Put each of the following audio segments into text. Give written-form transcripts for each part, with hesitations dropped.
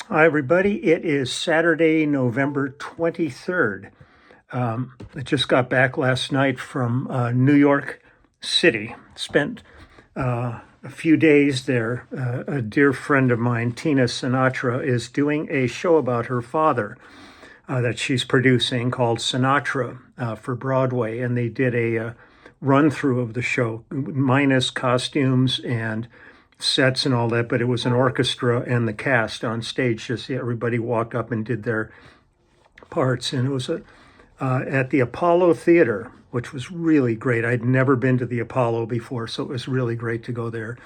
Hi, everybody. It is Saturday, November 23rd. I just got back last night from New York City. Spent a few days there. A dear friend of mine, Tina Sinatra, is doing a show about her father that she's producing called Sinatra for Broadway. And they did a run through of the show, minus costumes and sets and all that, but it was an orchestra and the cast on stage. Just everybody walked up and did their parts, and it was at the Apollo Theater, which was really great. I'd never been to the Apollo before, so it was really great to go there.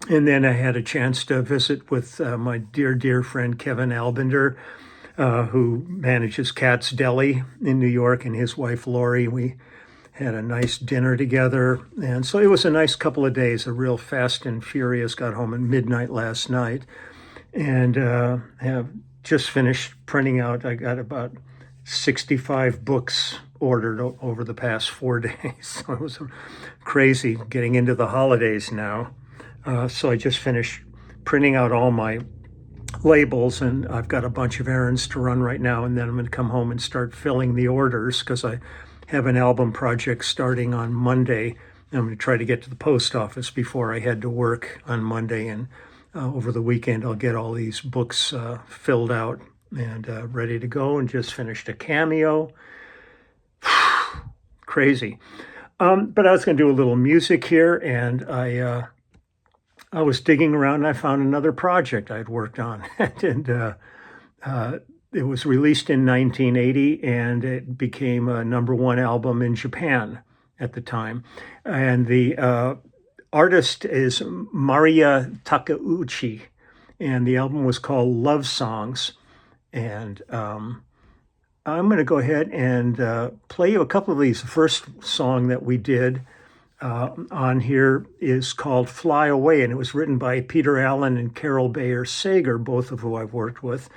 And then I had a chance to visit with my dear friend Kevin Albender, who manages Cat's Deli in New York, and his wife Lori. We had a nice dinner together. And so it was a nice couple of days, a real fast and furious. Got home at midnight last night and have just finished printing out. I got about 65 books ordered over the past 4 days. So it was crazy getting into the holidays now. So I just finished printing out all my labels, and I've got a bunch of errands to run right now. And then I'm going to come home and start filling the orders because I have an album project starting on Monday. I'm going to try to get to the post office before I head to work on Monday. And over the weekend, I'll get all these books filled out and ready to go, and just finished a cameo. Crazy. But I was going to do a little music here, and I was digging around and I found another project I'd worked on. And it was released in 1980, and it became a #1 album in Japan at the time. And the artist is Mariya Takeuchi, and the album was called Love Songs. And I'm going to go ahead and play you a couple of these. The first song that we did on here is called Fly Away, and it was written by Peter Allen and Carol Bayer Sager, both of who I've worked with.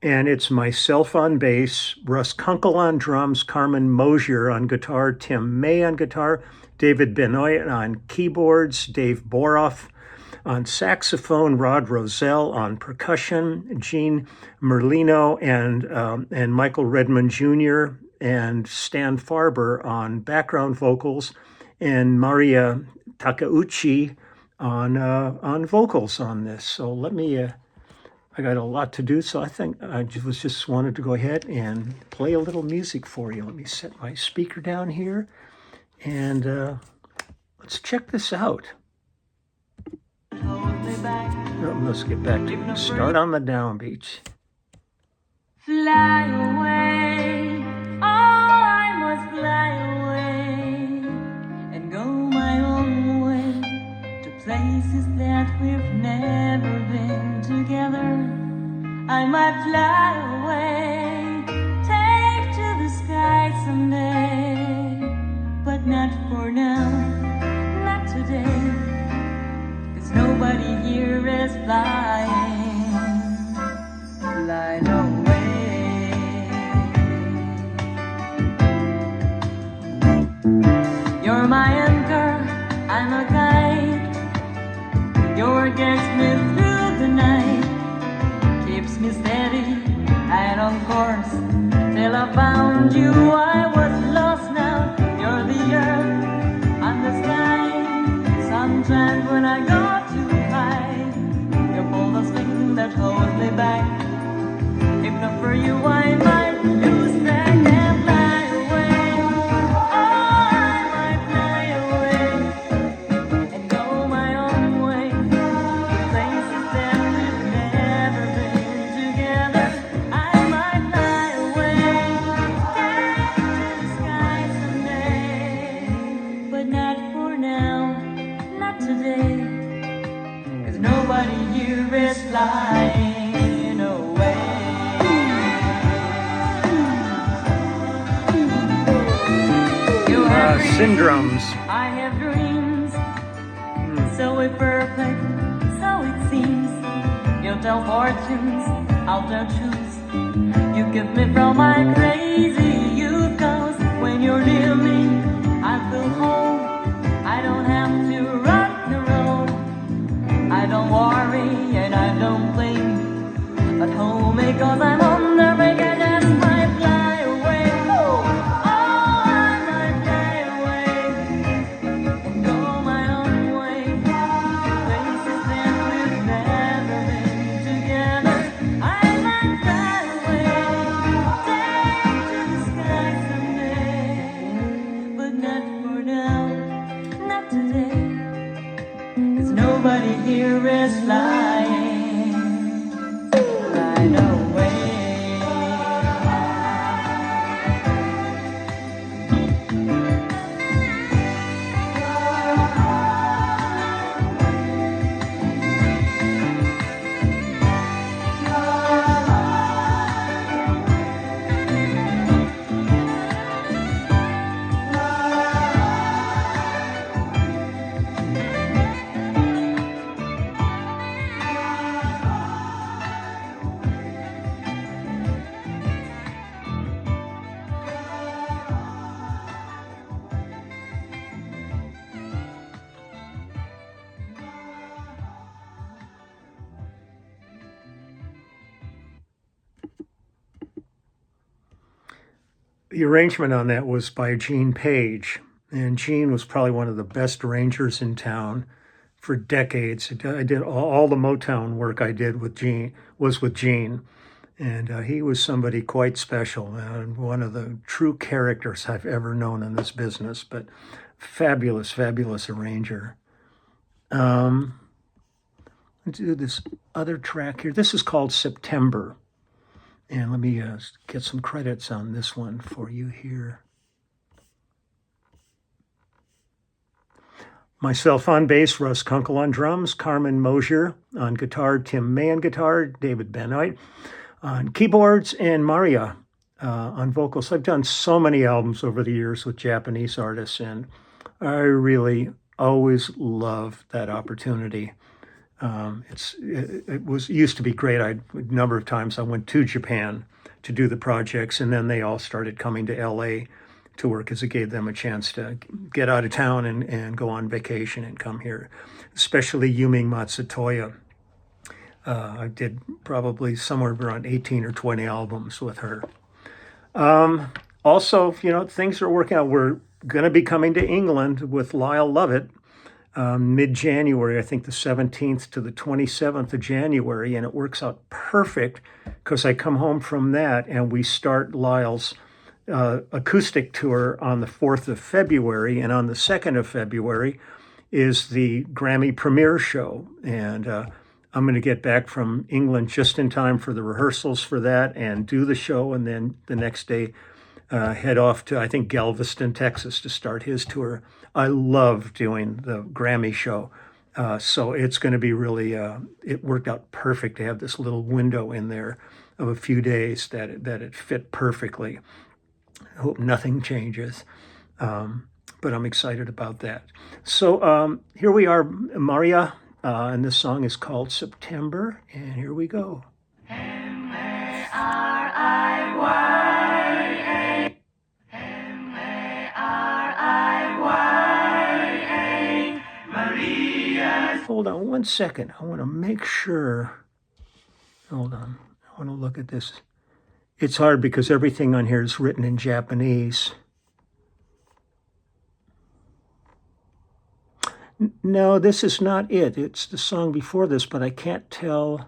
And it's myself on bass, Russ Kunkel on drums, Carmen Mosier on guitar, Tim May on guitar, David Benoit on keyboards, Dave Boroff on saxophone, Rod Roselle on percussion, Gene Merlino and Michael Redmond Jr. and Stan Farber on background vocals, and Mariya Takeuchi on vocals on this. So let me. I got a lot to do, so I think I just wanted to go ahead and play a little music for you. Let me set my speaker down here, and let's check this out. Let's get back to start on the downbeats. Fly away, oh, I must fly away and go my own way to places that we've never been together. I might fly away, take to the sky someday, but not for now, not today, 'cause nobody here is flying, flying away. You're my anchor, I'm a guide, your gets me through the night, keeps me steady and on course, till I found you. I was lost, now you're the earth and the sky. Sometimes when I go too high, you pull the string that holds me back. If not for you, I might lose track and fly away. Oh, I might fly away and go my own way, places that we've never been together. I might fly away, take to the sky someday, but not for now, not today, 'cause nobody here is flying away. You have dreams, Syndromes. I have dreams, so imperfect, so it seems. You'll tell fortunes, I'll tell truths. You keep me from my crazy youth, 'cause when you're near me, I feel home. I don't have to rock the road, I don't worry and I don't blame. the arrangement on that was by Gene Page. And Gene was probably one of the best arrangers in town for decades. I did all the Motown work I did with Gene was with Gene. And he was somebody quite special and one of the true characters I've ever known in this business, but fabulous, fabulous arranger. Let's do this other track here. This is called September. And let me get some credits on this one for you here. Myself on bass, Russ Kunkel on drums, Carmen Mosier on guitar, Tim May on guitar, David Benoit on keyboards, and Mariya on vocals. I've done so many albums over the years with Japanese artists, and I really always love that opportunity. It used to be great. A number of times I went to Japan to do the projects, and then they all started coming to LA to work as it gave them a chance to get out of town and go on vacation and come here, especially Yumi Matsutoya. I did probably somewhere around 18 or 20 albums with her. Also, things are working out. We're going to be coming to England with Lyle Lovett mid-January, I think the 17th to the 27th of January, and it works out perfect because I come home from that and we start Lyle's acoustic tour on the 4th of February, and on the 2nd of February is the Grammy premiere show. And I'm going to get back from England just in time for the rehearsals for that and do the show, and then the next day head off to, I think, Galveston, Texas to start his tour. I love doing the Grammy show. So it's going to be really, it worked out perfect to have this little window in there of a few days that it fit perfectly. I hope nothing changes, but I'm excited about that. So here we are, Mariya, and this song is called September, and here we go. M-A-R-I-Y-A, M-A-R-I-Y-A, Mariya. Hold on one second. I want to make sure. Hold on. I want to look at this. It's hard because everything on here is written in Japanese. No, this is not it. It's the song before this, but I can't tell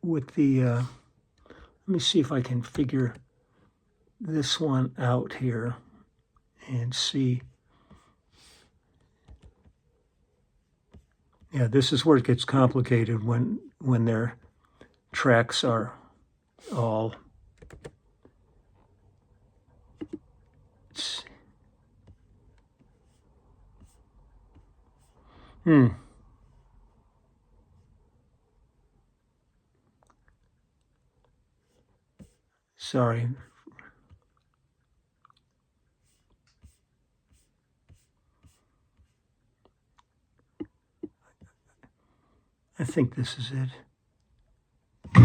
with the, let me see if I can figure this one out here and see. Yeah, this is where it gets complicated when their tracks are all. Sorry. I think this is it. No,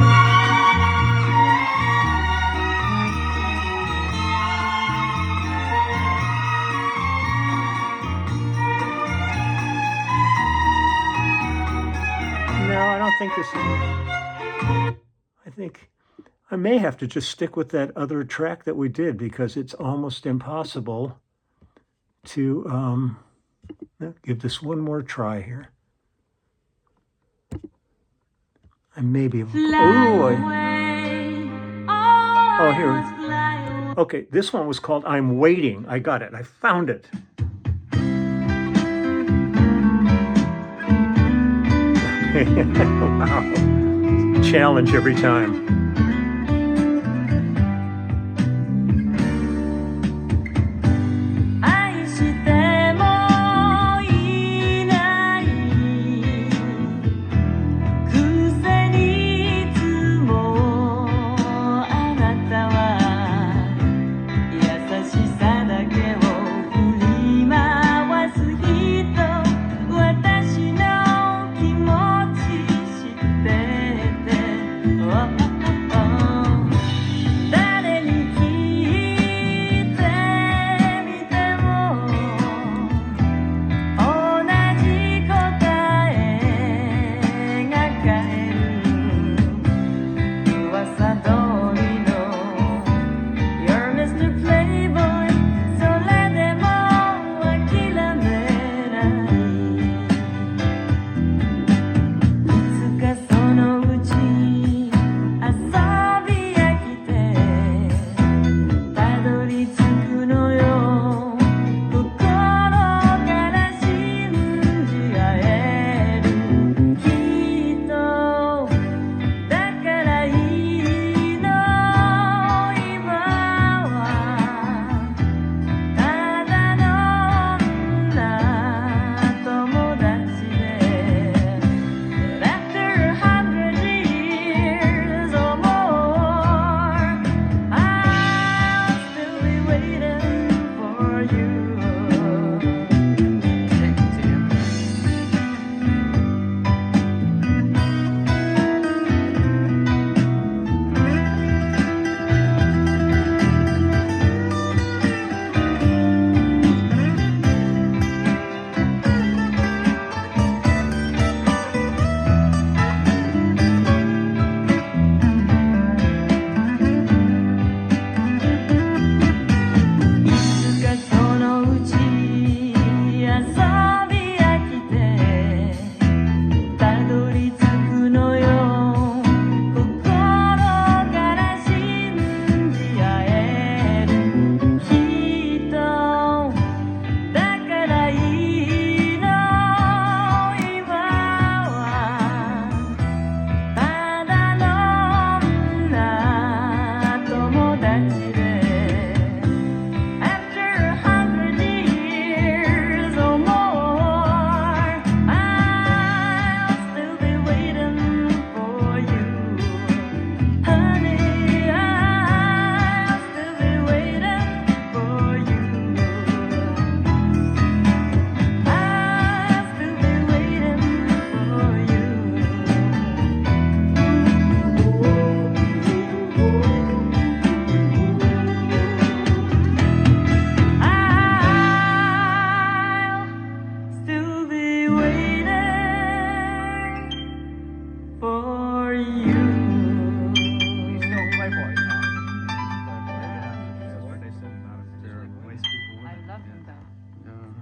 I don't think this is it. I think I may have to just stick with that other track that we did because it's almost impossible to give this one more try here. I may be able to. Oh, here. Okay, this one was called I'm Waiting. I got it. I found it. Wow. Challenge every time.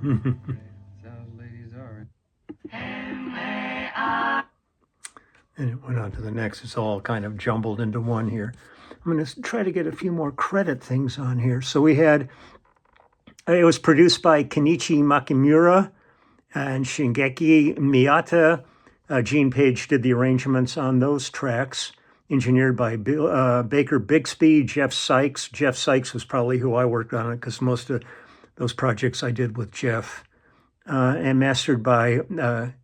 That's how ladies are. And it went on to the next. It's all kind of jumbled into one here. I'm going to try to get a few more credit things on here. So we had, it was produced by Kenichi Makimura and Shingeki Miyata. Gene Page did the arrangements on those tracks, engineered by Baker Bixby, Jeff Sykes. Jeff Sykes was probably who I worked on it because most of those projects I did with Jeff. And mastered by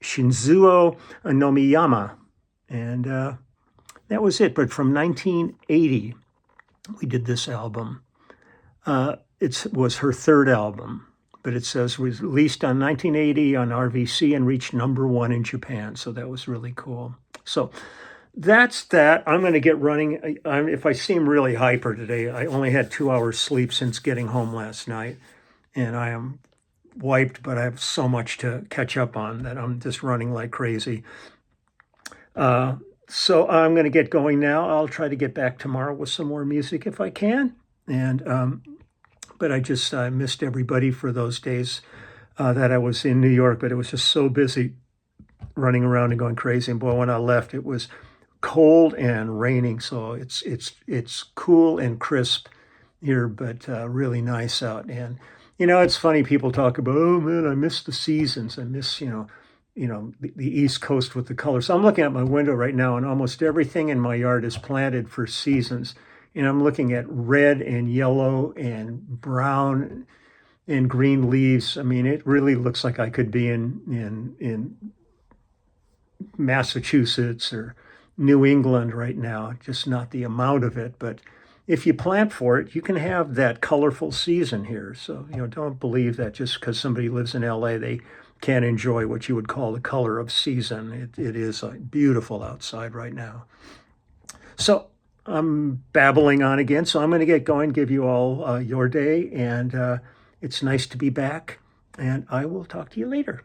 Shinzuo Nomiyama. And that was it. But from 1980, we did this album. It was her third album, but it says was released on 1980 on RVC and reached #1 in Japan. So that was really cool. So that's that. I'm going to get running. If I seem really hyper today, I only had 2 hours sleep since getting home last night, and I am wiped, but I have so much to catch up on that I'm just running like crazy. So I'm going to get going now. I'll try to get back tomorrow with some more music if I can. And but I missed everybody for those days that I was in New York, but it was just so busy running around and going crazy. And boy, when I left, it was cold and raining. So it's cool and crisp here, but really nice out. And it's funny, people talk about, oh man, I miss the seasons. I miss, the East Coast with the colors. So I'm looking at my window right now, and almost everything in my yard is planted for seasons. And I'm looking at red and yellow and brown and green leaves. I mean, it really looks like I could be in Massachusetts or New England right now, just not the amount of it. But if you plant for it, you can have that colorful season here. So, don't believe that just because somebody lives in LA, they can't enjoy what you would call the color of season. It is beautiful outside right now. So I'm babbling on again. So I'm going to get going, give you all your day. And it's nice to be back. And I will talk to you later.